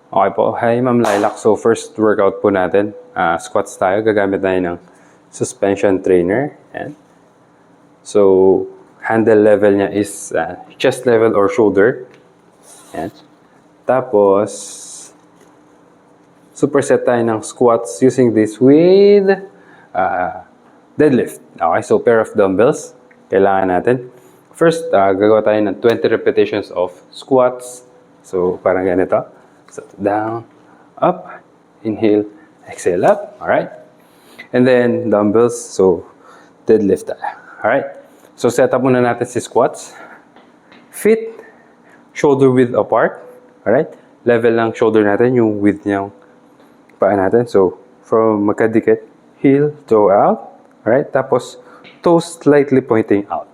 Okay po. Hi, Ma'am Lilac. So, first workout po natin. Squats tayo. Gagamit tayo ng suspension trainer. Ayan. So, handle level niya is chest level or shoulder. Ayan. Tapos, superset tayo ng squats using this with deadlift. Okay, so pair of dumbbells. Kailangan natin. First, gagawa tayo ng 20 repetitions of squats. So, parang ganito. So, down, up, inhale, exhale up. Alright? And then, dumbbells. So, deadlift tayo. Alright? So, set up muna natin si squats. Feet, shoulder width apart. Alright? Level lang shoulder natin, yung width niyang paa natin. So, from magkadikit, heel, toe out. Alright? Tapos, toes slightly pointing out.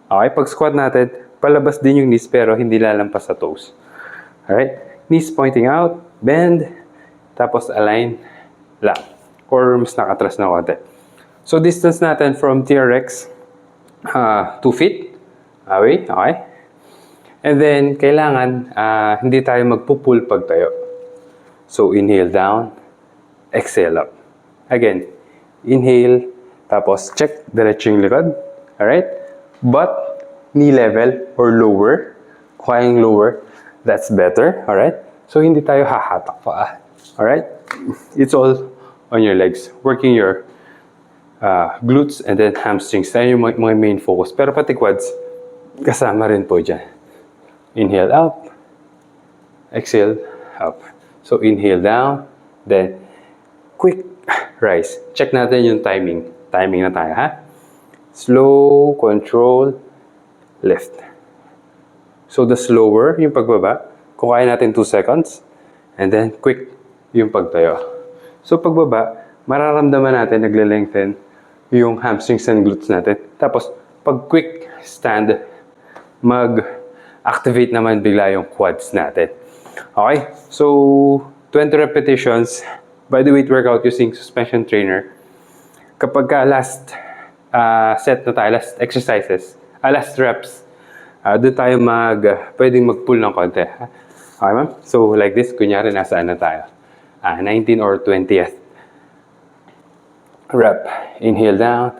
Okay? Pag squat natin, palabas din yung knees pero hindi lalampas sa toes. Alright? Knees pointing out, bend, tapos align lang. Or mas nakatras na konti. So, distance natin from TRX, 2 feet away. Okay? And then, kailangan hindi tayo magpupull pag tayo. So, inhale down, exhale up. Again, inhale, tapos check, diretso yung likod. Alright? But, knee level or lower. Kayang lower, that's better. Alright? So, hindi tayo hahatak pa. Alright? It's all on your legs. Working your glutes and then hamstrings. Tayo yung mga main focus. Pero pati quads, kasama rin po dyan. Inhale up. Exhale up. So, inhale down. Then, quick rise. Check natin yung timing. Timing na tayo, ha? Slow, control, lift. So, the slower yung pagbaba. Kung kaya natin 2 seconds. And then, quick yung pagtayo. So, pagbaba, mararamdaman natin nagle-lengthen yung hamstrings and glutes natin. Tapos, pag quick stand, mag-activate naman bigla yung quads natin. Okay? So, 20 repetitions, body weight workout using suspension trainer. Kapag last set na tayo, last exercises, last reps, doon tayo pwedeng mag-pull ng konti. Okay, ma'am? So, like this, kunyari, nasaan na tayo? 19 or 20th rep. Inhale down,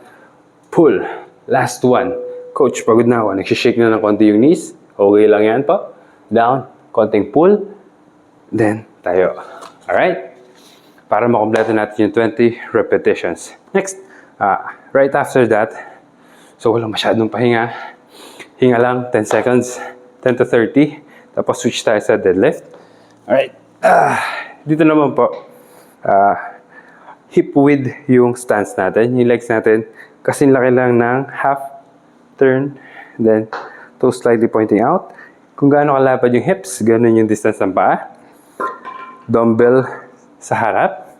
pull. Last one. Coach, pagod na ako. Nagsishake na ng konti yung knees. Okay lang yan po. Down, konting pull. Then, tayo. Alright? Para makompleto natin yung 20 repetitions. Next, right after that, so walang masyadong pahinga. Hinga lang, 10 seconds, 10 to 30. Tapos switch tayo sa deadlift. Alright. Dito naman po, hip width yung stance natin. Yung legs natin, kasing laki lang ng half turn. Then, toes slightly pointing out. Kung gaano kalapad yung hips, ganun yung distance ng paa. Dumbbell sa harap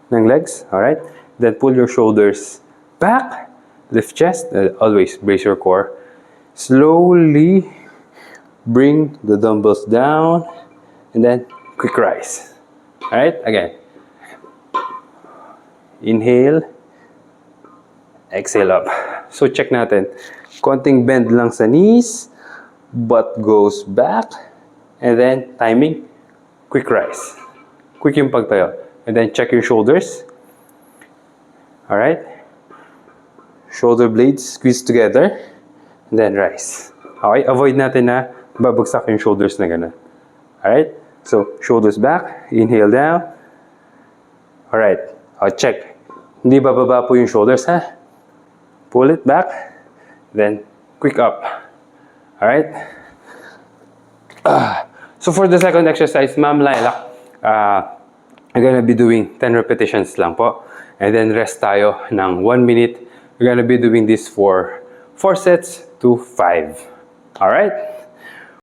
ng legs. Alright. Then, pull your shoulders back. Lift chest. Always brace your core. Slowly bring the dumbbells down and then quick rise. Alright, again. Inhale, exhale up. So check natin. Konting bend lang sa knees, butt goes back, and then timing, quick rise. Quick yung pagtayo. And then check your shoulders. Alright. Shoulder blades squeeze together, and then rise. Okay, avoid natin na babagsak yung shoulders na ganun. Alright? So, shoulders back. Inhale down. Alright. Check. Hindi bababa po yung shoulders, ha? Pull it back. Then, quick up. Alright? So, for the second exercise, Ma'am Lilac, I'm gonna be doing 10 repetitions lang po. And then, rest tayo ng 1 minute. We're gonna be doing this for 4 sets to 5. Alright?